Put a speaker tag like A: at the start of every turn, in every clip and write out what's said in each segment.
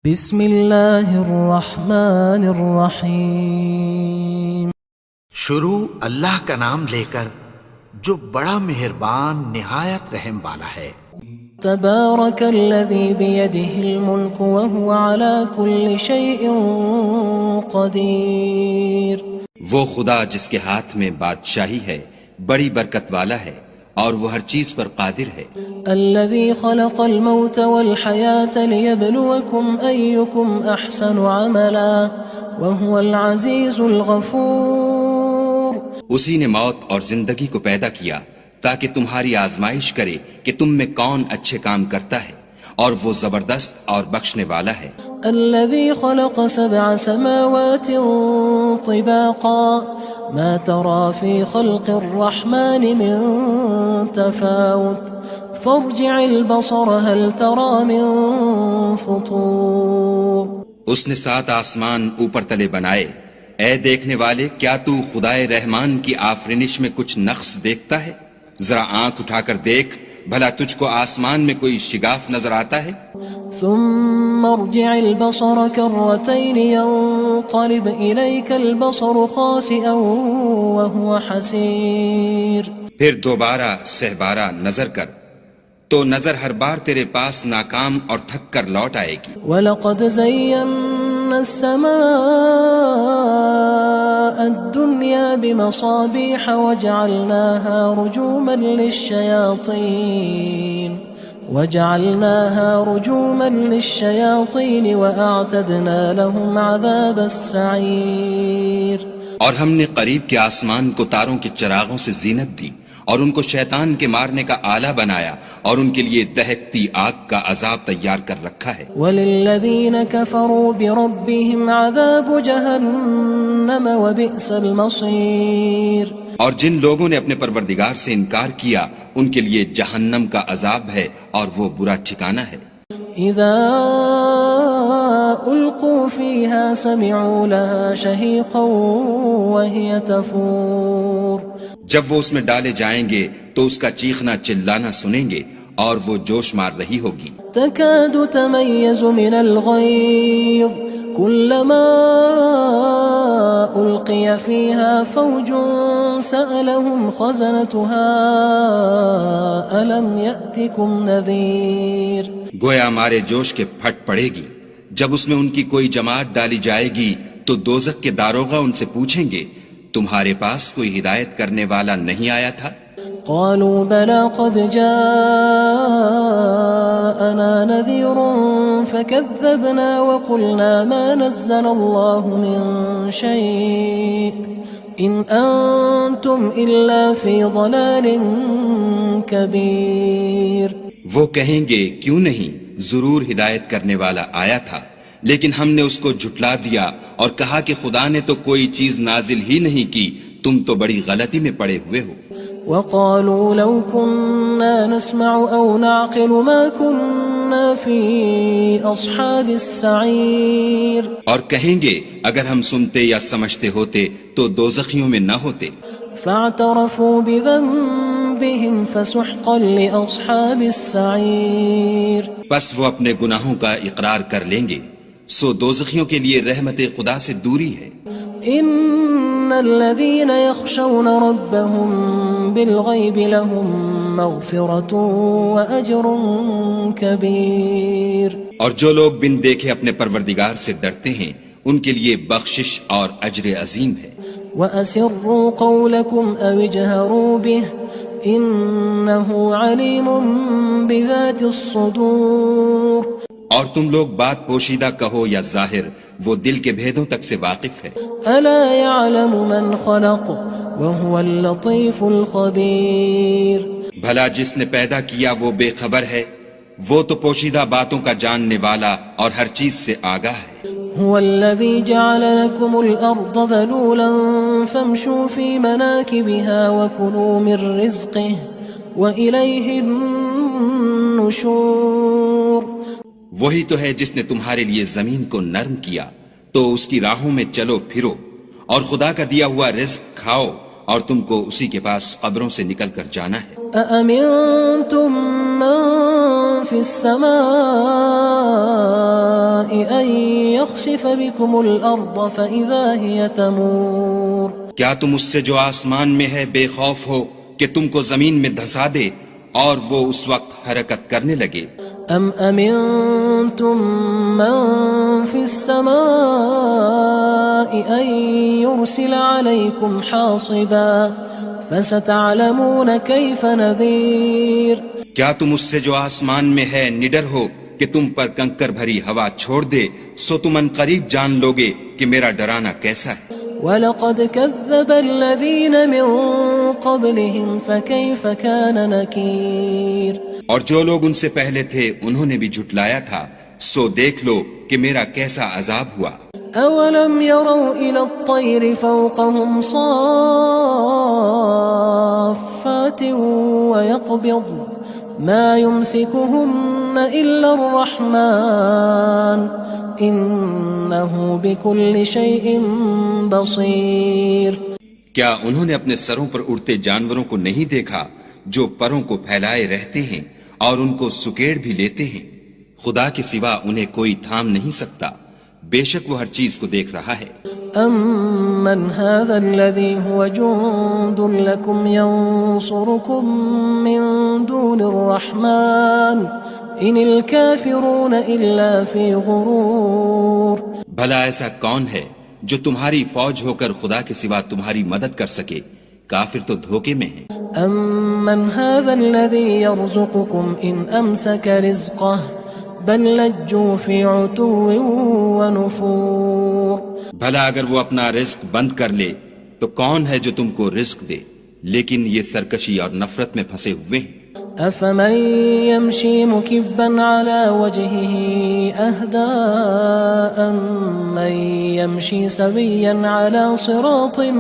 A: بسم اللہ الرحمن الرحیم۔
B: شروع اللہ کا نام لے کر جو بڑا مہربان نہایت رحم والا ہے۔
A: تبارک الذی بیدہ الملک وہو علی کل شیء قدیر۔
C: وہ خدا جس کے ہاتھ میں بادشاہی ہے بڑی برکت والا ہے اور وہ ہر چیز پر قادر ہے۔
A: الذي خلق الموت والحياة ليبلوكم أيكم أحسن عملا وهو العزيز الغفور۔
C: اسی نے موت اور زندگی کو پیدا کیا تاکہ تمہاری آزمائش کرے کہ تم میں کون اچھے کام کرتا ہے، اور وہ زبردست اور بخشنے والا ہے۔
A: الذي خلق 7 سماوات طباقا ما ترى في خلق الرحمن من تفاوت فارجع البصر هل ترى من فطور۔
C: اس نے 7 آسمان اوپر تلے بنائے، اے دیکھنے والے کیا تو خدائے رحمان کی آفرینش میں کچھ نقص دیکھتا ہے؟ ذرا آنکھ اٹھا کر دیکھ، بھلا تجھ کو آسمان میں کوئی شگاف نظر آتا ہے؟
A: ثم ارجع البصر كرتين ينقلب إليك البصر خاسئا وهو حسير۔
C: پھر دوبارہ سہبارہ نظر کر تو نظر ہر بار تیرے پاس ناکام اور تھک کر لوٹ آئے گی۔
A: وَلَقَدْ زَيَّنَّا السَّمَاءَ الدُّنْيَا بِمَصَابِيحَ وَجَعَلْنَاهَا رُجُومًا لِلشَّيَاطِينِ وَأَعْتَدْنَا لَهُمْ عَذَابَ السَّعِيرِ۔
C: اور ہم نے قریب کے آسمان کو تاروں کے چراغوں سے زینت دی اور ان کو شیطان کے مارنے کا آلہ بنایا، اور ان کے لیے دہکتی آگ کا عذاب تیار کر رکھا ہے۔
A: وَلِلَّذِينَ كَفَرُوا بِرَبِّهِمْ عَذَابُ جَهَنَّمَ وَبِئْسَ الْمَصِيرُ۔
C: اور جن لوگوں نے اپنے پروردگار سے انکار کیا ان کے لیے جہنم کا عذاب ہے اور وہ برا ٹھکانہ ہے۔
A: اذا القوا فيها سمعوا لها شهيقا وهي تفور۔
C: جب وہ اس میں ڈالے جائیں گے تو اس کا چیخنا چلانا سنیں گے اور وہ جوش مار رہی ہوگی۔
A: تكاد تميز من الغيظ كلما ألقي فيها فوج سألهم خزنتها ألم يأتكم نذير۔
C: گویا مارے جوش کے پھٹ پڑے گی۔ جب اس میں ان کی کوئی جماعت ڈالی جائے گی تو دوزخ کے داروغہ ان سے پوچھیں گے تمہارے پاس کوئی ہدایت کرنے والا نہیں آیا تھا؟
A: قالوا بلى قد جاءنا نذير فكذبنا وقلنا ما نزل الله من شيء إن أنتم إلا في ضلال كبير۔
C: وہ کہیں گے کیوں نہیں، ضرور ہدایت کرنے والا آیا تھا، لیکن ہم نے اس کو جھٹلا دیا اور کہا کہ خدا نے تو کوئی چیز نازل ہی نہیں کی، تم تو بڑی غلطی میں پڑے ہوئے ہو۔
A: وقالوا لو كنا نسمع أو نعقل ما كنا في أصحاب السعير۔
C: اور کہیں گے اگر ہم سنتے یا سمجھتے ہوتے تو دوزخیوں میں نہ ہوتے۔
A: فاعترفوا بذنبهم فسحقا لأصحاب السعير۔
C: پس وہ اپنے گناہوں کا اقرار کر لیں گے، سو دوزخیوں کے لیے رحمت خدا سے دوری ہے۔
A: ان الذين يخشون ربهم بالغيب لهم مغفرة واجر كبير۔
C: اور جو لوگ بن دیکھے اپنے پروردگار سے ڈرتے ہیں ان کے لیے بخشش اور اجر عظیم ہے۔
A: واسروا قولكم او اجهروا به انه عليم بذات الصدور۔
C: اور تم لوگ بات پوشیدہ کہو یا ظاہر، وہ دل کے بھیدوں تک سے واقف ہے۔
A: الا يعلم من خلق وهو اللطيف الخبير۔
C: بھلا جس نے پیدا کیا وہ بے خبر ہے، وہ تو پوشیدہ باتوں کا جاننے والا اور ہر چیز سے آگاہ ہے۔
A: هو الذي جعل لكم الأرض ذلولا فامشوا في مناكبها وكلوا من رزقه وإليه النشور۔
C: وہی تو ہے جس نے تمہارے لیے زمین کو نرم کیا تو اس کی راہوں میں چلو پھرو اور خدا کا دیا ہوا رزق کھاؤ اور تم کو اسی کے پاس قبروں سے نکل کر جانا ہے۔
A: أأمنتم من في السماء أن يخسف بكم الأرض فإذا هي تمور؟
C: کیا تم اس سے جو آسمان میں ہے بے خوف ہو کہ تم کو زمین میں دھسا دے اور وہ اس وقت حرکت کرنے لگے؟
A: أم أمنتم من في السماء أن يرسل عليكم حاصبا فستعلمون كيف نذير؟
C: کیا تم اس سے جو آسمان میں ہے نڈر ہو کہ تم پر کنکر بھری ہوا چھوڑ دے، سو تم ان قریب جان لوگے کہ میرا ڈرانا کیسا ہے۔
A: وَلَقَدْ كَذَّبَ الَّذِينَ مِن قَبْلِهِمْ فَكَيْفَ كَانَ نَكِيرٌ؟
C: اور جو لوگ ان سے پہلے تھے انہوں نے بھی جھٹلایا تھا، سو دیکھ لو کہ میرا کیسا عذاب ہوا۔
A: أَوَلَمْ يَرَوْا إِلَى الطَّيْرِ فَوْقَهُمْ صَافَّاتٍ وَيَقْبِضْنَ مَا يُمْسِكُهُنَّ إِلَّا الرَّحْمَنُ إِنَّهُ بِكُلِّ شَيْءٍ بَصِيرٌ۔
C: کیا انہوں نے اپنے سروں پر اڑتے جانوروں کو نہیں دیکھا جو پروں کو پھیلائے رہتے ہیں اور ان کو سکیڑ بھی لیتے ہیں؟ خدا کے سوا انہیں کوئی تھام نہیں سکتا، بے شک وہ ہر چیز کو دیکھ رہا ہے۔
A: أَمَّنْ هَذَا الَّذِي هُوَ جُندٌ لَكُمْ يَنصُرُكُم مِّن دُونِ الرَّحْمَنِ إِنِ الْكَافِرُونَ إِلَّا فِي غُرُورٍ؟
C: بھلا ایسا کون ہے جو تمہاری فوج ہو کر خدا کے سوا تمہاری مدد کر سکے؟ کافر تو دھوکے میں ہیں۔
A: أَمَّنْ هَذَا الَّذِي يَرْزُقُكُمْ إِنْ أَمْسَكَ رِزْقَهُ بَل لَجُّوا فِي عُتُوٍّ وَنُفُورٍ؟
C: بھلا اگر وہ اپنا رزق بند کر لے تو کون ہے جو تم کو رزق دے؟ لیکن یہ سرکشی اور نفرت میں پھنسے ہوئے ہیں۔
A: أَفَمَن يَمْشِي مُكِبًّا عَلَى وَجْهِهِ أَهْدَىٰ أَمَّن يَمْشِي سَوِيًّا عَلَى صِرَاطٍ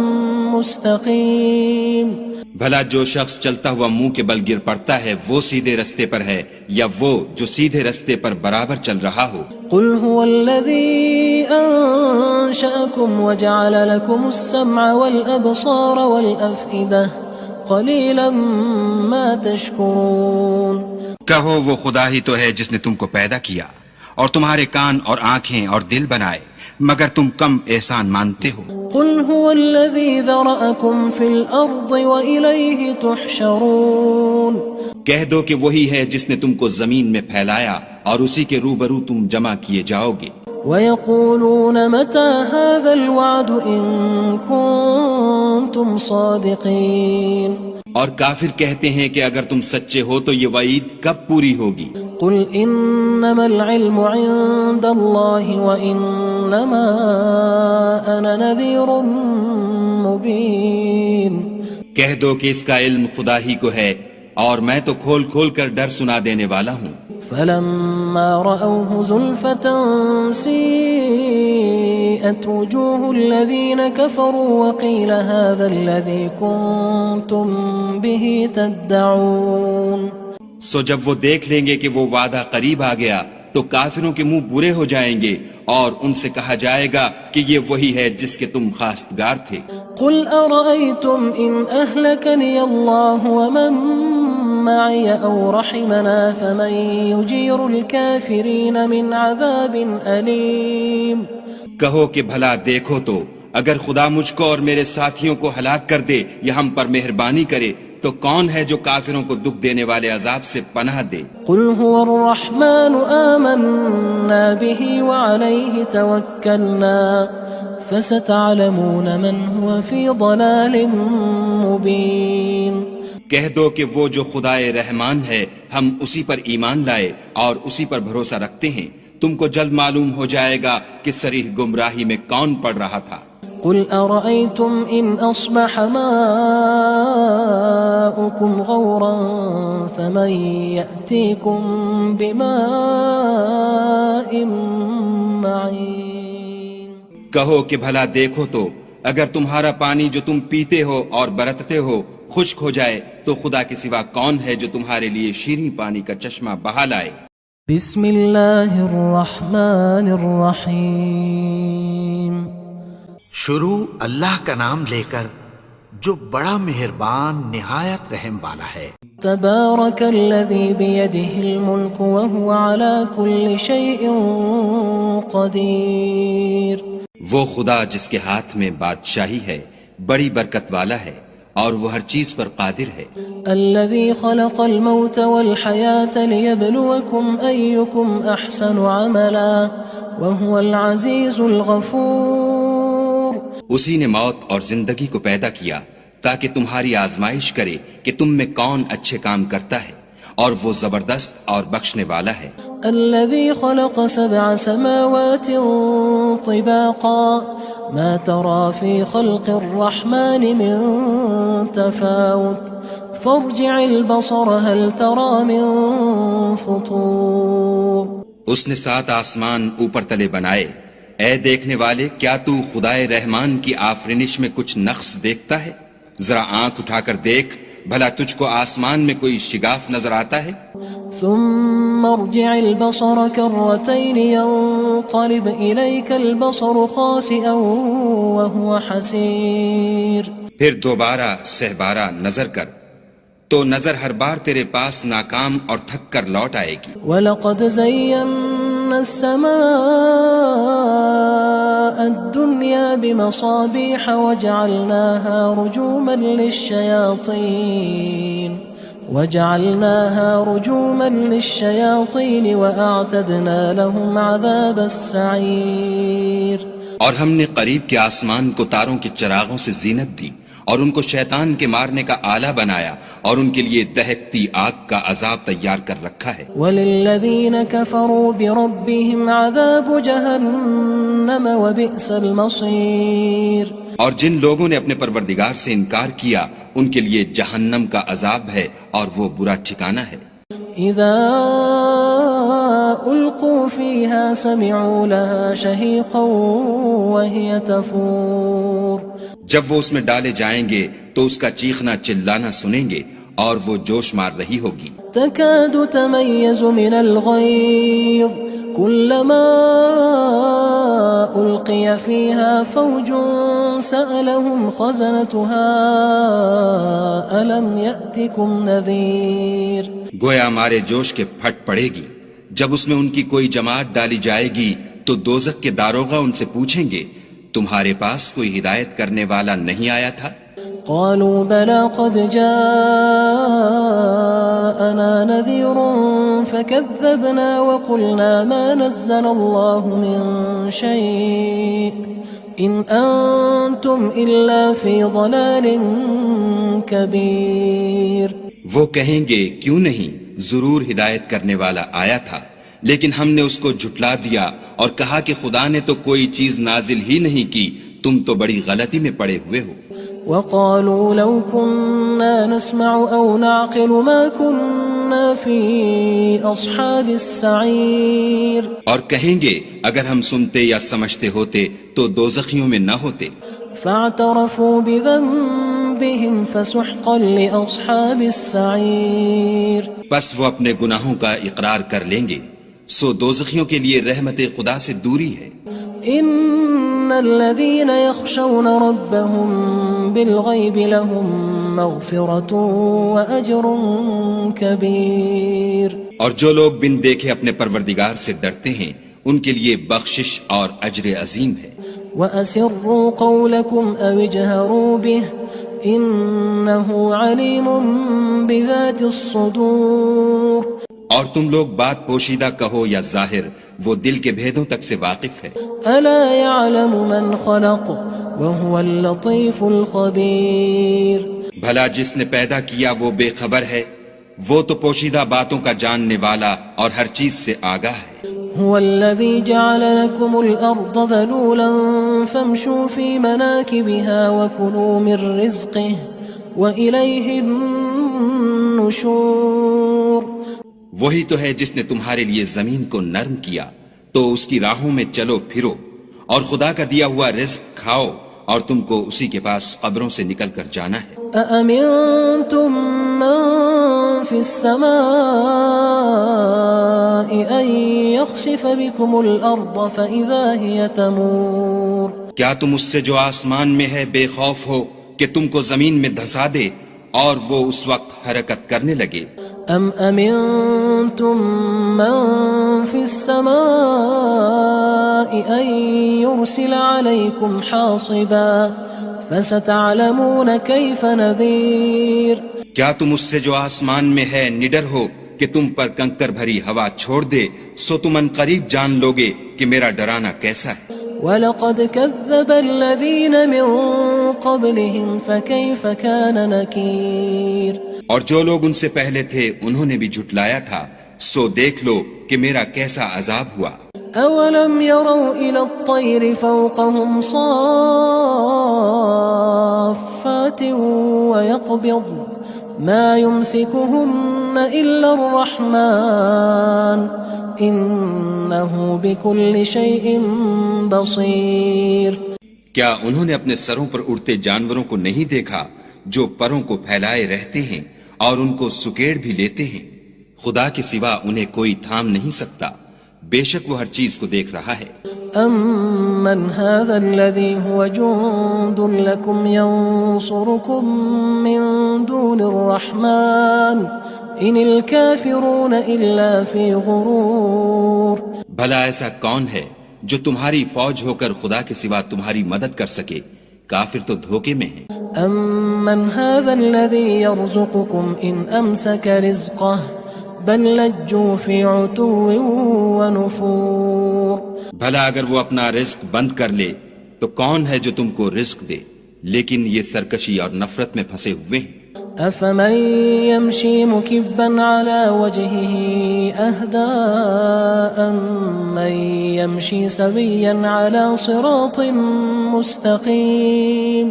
A: مُّسْتَقِيمٍ؟
C: بھلا جو شخص چلتا ہوا منہ کے بل گر پڑتا ہے وہ سیدھے رستے پر ہے یا وہ جو سیدھے رستے پر برابر چل رہا ہو؟
A: قُلْ هُوَ الَّذِي أَنشَأَكُمْ وَجَعَلَ لَكُمُ السَّمْعَ وَالْأَبْصَارَ وَالْأَفْئِدَةَ قَلِيلًا مَا تَشْكُرُونَ۔
C: کہو وہ خدا ہی تو ہے جس نے تم کو پیدا کیا اور تمہارے کان اور آنکھیں اور دل بنائے، مگر تم کم احسان مانتے ہو۔
A: قُلْ هُوَ الَّذِي ذَرَأَكُمْ فِي الْأَرْضِ وَإِلَيْهِ تُحْشَرُونَ۔
C: کہہ دو کہ وہی ہے جس نے تم کو زمین میں پھیلایا اور اسی کے روبرو تم جمع کیے جاؤ گے۔
A: وَيَقُولُونَ مَتَى هَذَا الْوَعْدُ إِن كُنتُمْ صَادِقِينَ؟
C: اور کافر کہتے ہیں کہ اگر تم سچے ہو تو یہ وعید کب پوری ہوگی؟
A: قُلْ إِنَّمَا الْعِلْمُ عِندَ اللَّهِ وَإِنَّمَا أَنَا نَذِيرٌ مُّبِينٌ۔
C: کہہ دو کہ اس کا علم خدا ہی کو ہے اور میں تو کھول کھول کر ڈر سنا دینے والا ہوں۔
A: فَلَمَّا رَأَوْهُ زُلْفَةً سِيئَتْ وُجُوهُ الَّذِينَ كَفَرُوا وَقِيلَ هَذَا الَّذِي كُنتُم بِهِ تَدَّعُونَ۔
C: سو جب وہ دیکھ لیں گے کہ وہ وعدہ قریب آ گیا تو کافروں کے منہ برے ہو جائیں گے اور ان سے کہا جائے گا کہ یہ وہی ہے جس کے تم خواستگار تھے۔
A: قُلْ أَرَأَيْتُمْ إِنْ أَهْلَكَنِيَ اللَّهُ وَمَن مَّعِيَ أَوْ رَحِمَنَا فَمَن يُجِيرُ الْكَافِرِينَ مِنْ عَذَابٍ أَلِيمٍ؟
C: کہو کہ بھلا دیکھو تو اگر خدا مجھ کو اور میرے ساتھیوں کو ہلاک کر دے یا ہم پر مہربانی کرے تو کون ہے جو کافروں کو دکھ دینے والے عذاب سے پناہ دے؟
A: قُلْ هُوَ الرَّحْمَنُ آمَنَّا بِهِ وَعَلَيْهِ تَوَكَّلْنَا فَسَتَعْلَمُونَ مَنْ هُوَ فِي ضَلَالٍ مُّبِينٍ۔
C: کہہ دو کہ وہ جو خدائے رحمان ہے ہم اسی پر ایمان لائے اور اسی پر بھروسہ رکھتے ہیں، تم کو جلد معلوم ہو جائے گا کہ صریح گمراہی میں کون پڑ رہا تھا۔
A: قُلْ أَرَأَيْتُمْ إِنْ أَصْبَحَ مَاؤُكُمْ غَوْرًا فَمَن يَأْتِيكُم بِمَاءٍ مَّعِينٍ؟
C: کہو کہ بھلا دیکھو تو اگر تمہارا پانی جو تم پیتے ہو اور برتتے ہو خشک ہو جائے تو خدا کے سوا کون ہے جو تمہارے لیے شیریں پانی کا چشمہ بہا لائے؟
A: بسم اللہ الرحمن الرحیم۔
B: شروع اللہ کا نام لے کر جو بڑا مہربان نہایت رحم والا ہے۔
A: تبارك الذي بيده الملك وهو على كل شيء قدير۔
C: وہ خدا جس کے ہاتھ میں بادشاہی ہے بڑی برکت والا ہے اور وہ ہر چیز پر قادر ہے۔
A: الذي خلق الموت والحياة ليبلوكم أيكم أحسن عملا وهو العزيز الغفور۔
C: اسی نے موت اور زندگی کو پیدا کیا تاکہ تمہاری آزمائش کرے کہ تم میں کون اچھے کام کرتا ہے، اور وہ زبردست اور بخشنے والا ہے۔
A: الذي خلق 7 سماوات طباقا ما ترى في خلق الرحمن من تفاوت فارجع البصر هل ترى من فطور۔
C: اس نے 7 آسمان اوپر تلے بنائے، اے دیکھنے والے کیا تو خدائے رحمان کی آفرینش میں کچھ نقص دیکھتا ہے؟ ذرا آنکھ اٹھا کر دیکھ، بھلا تجھ کو آسمان میں کوئی شگاف نظر آتا ہے؟
A: ثم ارجع البصر كرتين ينقلب إليك البصر خاسئا وهو حسير۔
C: پھر دوبارہ سہبارہ نظر کر تو نظر ہر بار تیرے پاس ناکام اور تھک کر لوٹ آئے گی۔
A: وَلَقَدْ زَيَّنَّا السَّمَاءَ الدُّنْيَا بِمَصَابِيحَ وَجَعَلْنَاهَا رُجُومًا لِلشَّيَاطِينِ وَأَعْتَدْنَا لَهُمْ عَذَابَ السَّعِيرِ۔
C: اور ہم نے قریب کے آسمان کو تاروں کے چراغوں سے زینت دی اور ان کو شیطان کے مارنے کا آلہ بنایا اور ان کے لیے دہکتی آگ کا عذاب تیار کر رکھا ہے۔
A: وَلِلَّذِينَ كَفَرُوا بِرَبِّهِمْ عَذَابُ جَهَنَّمَ وَبِئْسَ الْمَصِيرُ۔
C: اور جن لوگوں نے اپنے پروردگار سے انکار کیا ان کے لیے جہنم کا عذاب ہے اور وہ برا ٹھکانہ ہے۔
A: اذا القوا فيها سمعوا لها شهيقا وهي تفور۔
C: جب وہ اس میں ڈالے جائیں گے تو اس کا چیخنا چلانا سنیں گے اور وہ جوش مار رہی ہوگی۔
A: تكاد تميز من الغيظ كلما ألقي فيها فوج سألهم خزنتها ألم يأتكم نذير۔
C: گویا مارے جوش کے پھٹ پڑے گی جب اس میں ان کی کوئی جماعت ڈالی جائے گی تو دوزخ کے داروغہ ان سے پوچھیں گے تمہارے پاس کوئی ہدایت کرنے والا نہیں آیا تھا؟
A: قالوا بلى قد جاءنا نذير فكذبنا وقلنا ما نزل الله من شيء إن أنتم إلا في ضلال كبير۔
C: وہ کہیں گے کیوں نہیں، ضرور ہدایت کرنے والا آیا تھا، لیکن ہم نے اس کو جھٹلا دیا اور کہا کہ خدا نے تو کوئی چیز نازل ہی نہیں کی، تم تو بڑی غلطی میں پڑے ہوئے ہو۔
A: وقالوا لو كنا نسمع أو نعقل ما كنا في أصحاب السعير۔
C: اور کہیں گے اگر ہم سنتے یا سمجھتے ہوتے تو دوزخیوں میں نہ ہوتے۔
A: فاعترفوا بذنبهم فسحقا لأصحاب السعير۔
C: بس وہ اپنے گناہوں کا اقرار کر لیں گے، سو دوزخیوں کے لیے رحمت خدا سے دوری ہے۔
A: ان الذين يخشون ربهم بالغيب لهم مغفرة واجر كبير۔
C: اور جو لوگ بن دیکھے اپنے پروردگار سے ڈرتے ہیں ان کے لیے بخشش اور اجر عظیم ہے۔
A: واسروا قولكم او اجهروا به انه عليم بذات الصدور۔
C: اور تم لوگ بات پوشیدہ کہو یا ظاہر، وہ دل کے بھیدوں تک سے واقف ہے۔
A: الا يعلم من خلق وهو اللطيف الخبير۔
C: بھلا جس نے پیدا کیا وہ بے خبر ہے، وہ تو پوشیدہ باتوں کا جاننے والا اور ہر چیز سے آگاہ ہے۔
A: هو الذي جعل لكم الأرض ذلولا فامشوا في مناكبها وكلوا من رزقه وإليه النشور۔
C: وہی تو ہے جس نے تمہارے لیے زمین کو نرم کیا تو اس کی راہوں میں چلو پھرو اور خدا کا دیا ہوا رزق کھاؤ اور تم کو اسی کے پاس قبروں سے نکل کر جانا ہے۔
A: أأمنتم من في السماء أن يخسف بكم الأرض فإذا هي تمور۔
C: کیا تم اس سے جو آسمان میں ہے بے خوف ہو کہ تم کو زمین میں دھسا دے اور وہ اس وقت حرکت کرنے لگے.
A: ام امنتم من في السماء ان يرسل عليكم حاصبا فستعلمون كيف نذير.
C: کیا تم اس سے جو آسمان میں ہے نڈر ہو کہ تم پر کنکر بھری ہوا چھوڑ دے؟ سو تم ان قریب جان لوگے کہ میرا ڈرانا کیسا ہے.
A: وَلَقَدْ كَذَّبَ الَّذِينَ مِن قَبْلِهِمْ فَكَيْفَ كَانَ نَكِيرٌ.
C: اور جو لوگ ان سے پہلے تھے انہوں نے بھی جھٹلایا تھا، سو دیکھ لو کہ میرا کیسا عذاب ہوا.
A: أَوَلَمْ يَرَوْا إِلَى الطَّيْرِ فَوْقَهُمْ صَافَّاتٍ وَيَقْبِضْنَ مَا يُمْسِكُهُنَّ إِلَّا الرَّحْمَنُ إِنَّهُ بِكُلِّ شَيْءٍ بَصِيرٌ.
C: کیا انہوں نے اپنے سروں پر اڑتے جانوروں کو نہیں دیکھا جو پروں کو پھیلائے رہتے ہیں اور ان کو سکیڑ بھی لیتے ہیں؟ خدا کے سوا انہیں کوئی تھام نہیں سکتا، بے شک وہ ہر چیز کو دیکھ رہا ہے.
A: أَمَّنْ هَذَا الَّذِي هُوَ جُندٌ لَكُمْ يَنصُرُكُم مِّن دُونِ الرَّحْمَنِ إِنِ الْكَافِرُونَ إِلَّا فِي غُرُورٍ.
C: بھلا ایسا کون ہے جو تمہاری فوج ہو کر خدا کے سوا تمہاری مدد کر سکے؟ کافر تو دھوکے میں ہیں.
A: أَمَّنْ هَذَا الَّذِي يَرْزُقُكُمْ إِنْ أَمْسَكَ رِزْقَهُ بَلْ لَجُّوا فِي عُتُوٍّ وَنُفُورٍ.
C: بھلا اگر وہ اپنا رزق بند کر لے تو کون ہے جو تم کو رزق دے؟ لیکن یہ سرکشی اور نفرت میں پھنسے ہوئے ہیں.
A: أَفَمَن يَمْشِي مُكِبًّا عَلَى وَجْهِهِ أَهْدَىٰ أَمَّن يَمْشِي سَوِيًّا عَلَى صِرَاطٍ مُّسْتَقِيمٍ.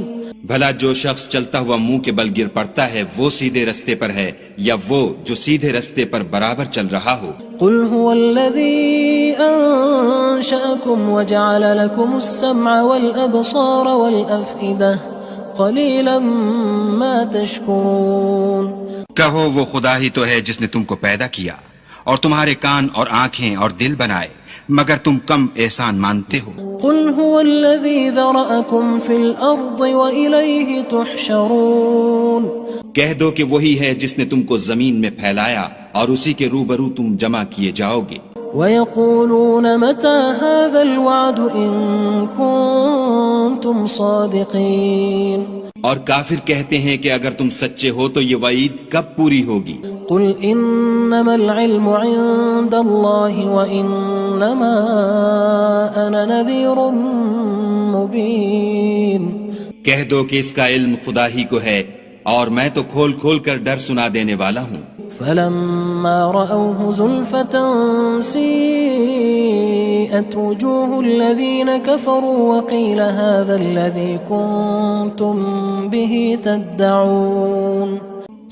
C: بھلا جو شخص چلتا ہوا منہ کے بل گر پڑتا ہے وہ سیدھے رستے پر ہے یا وہ جو سیدھے رستے پر برابر چل رہا ہو؟
A: قُلْ هُوَ الَّذِي أَنشَأَكُمْ وَجَعَلَ لَكُمُ السَّمْعَ وَالْأَبْصَارَ وَالْأَفْئِدَةَ قَلِيلًا مَا تَشْكُرُونَ.
C: کہو وہ خدا ہی تو ہے جس نے تم کو پیدا کیا اور تمہارے کان اور آنکھیں اور دل بنائے، مگر تم کم احسان مانتے ہو.
A: قُلْ هُوَ الَّذِي ذَرَأَكُمْ فِي الْأَرْضِ وَإِلَيْهِ تُحْشَرُونَ.
C: کہہ دو کہ وہی ہے جس نے تم کو زمین میں پھیلایا اور اسی کے روبرو تم جمع کیے جاؤ گے.
A: وَيَقُولُونَ مَتَى هَذَا الْوَعْدُ إِن كُنتُمْ صَادِقِينَ.
C: اور کافر کہتے ہیں کہ اگر تم سچے ہو تو یہ وعید کب پوری ہوگی؟
A: قُلْ إِنَّمَا الْعِلْمُ عِندَ اللَّهِ وَإِنَّمَا أَنَا نَذِيرٌ مُّبِينٌ.
C: کہہ دو کہ اس کا علم خدا ہی کو ہے اور میں تو کھول کھول کر ڈر سنا دینے والا ہوں.
A: فَلَمَّا رَأَوْهُ زُلْفَةً سِيئَتْ وُجُوهُ الَّذِينَ كَفَرُوا وَقِيلَ هَذَا الَّذِي كُنتُم بِهِ تَدَّعُونَ.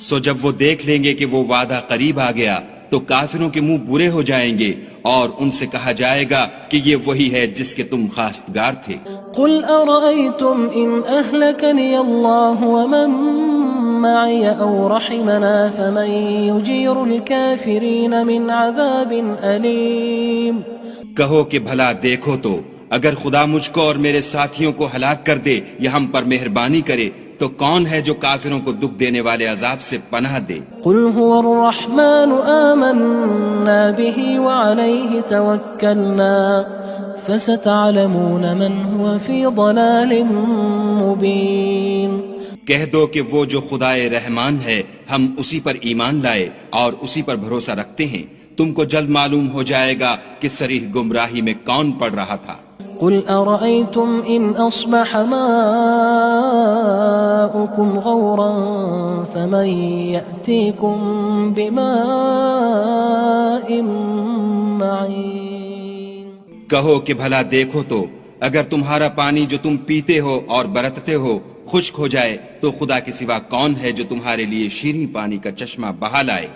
C: سو جب وہ دیکھ لیں گے کہ وہ وعدہ قریب آ گیا تو کافروں کے منہ برے ہو جائیں گے اور ان سے کہا جائے گا کہ یہ وہی ہے جس کے تم خواستگار تھے.
A: قُلْ أَرَأَيْتُمْ إِنْ أَهْلَكَنِيَ اللَّهُ وَمَن مَّعِيَ أَوْ رَحِمَنَا فَمَن يُجِيرُ الْكَافِرِينَ مِنْ عَذَابٍ أَلِيمٍ.
C: کہو کہ بھلا دیکھو تو اگر خدا مجھ کو اور میرے ساتھیوں کو ہلاک کر دے یا ہم پر مہربانی کرے تو کون ہے جو کافروں کو دکھ دینے والے عذاب سے پناہ دے؟
A: قُلْ هُوَ الرَّحْمَنُ آمَنَّا بِهِ وَعَلَيْهِ تَوَكَّلْنَا فَسَتَعْلَمُونَ مَنْ هُوَ فِي ضَلَالٍ مُّبِينٍ.
C: کہہ دو کہ وہ جو خدائے رحمان ہے ہم اسی پر ایمان لائے اور اسی پر بھروسہ رکھتے ہیں، تم کو جلد معلوم ہو جائے گا کہ صریح گمراہی میں کون پڑ رہا تھا.
A: قُلْ أَرَأَيْتُمْ إِنْ أَصْبَحَ مَاؤُكُمْ غَوْرًا فَمَن يَأْتِيكُم بِمَاءٍ مَّعِينٍ.
C: کہو کہ بھلا دیکھو تو اگر تمہارا پانی جو تم پیتے ہو اور برتتے ہو خشک ہو جائے تو خدا کے سوا کون ہے جو تمہارے لیے شیریں پانی کا چشمہ بہا لائے؟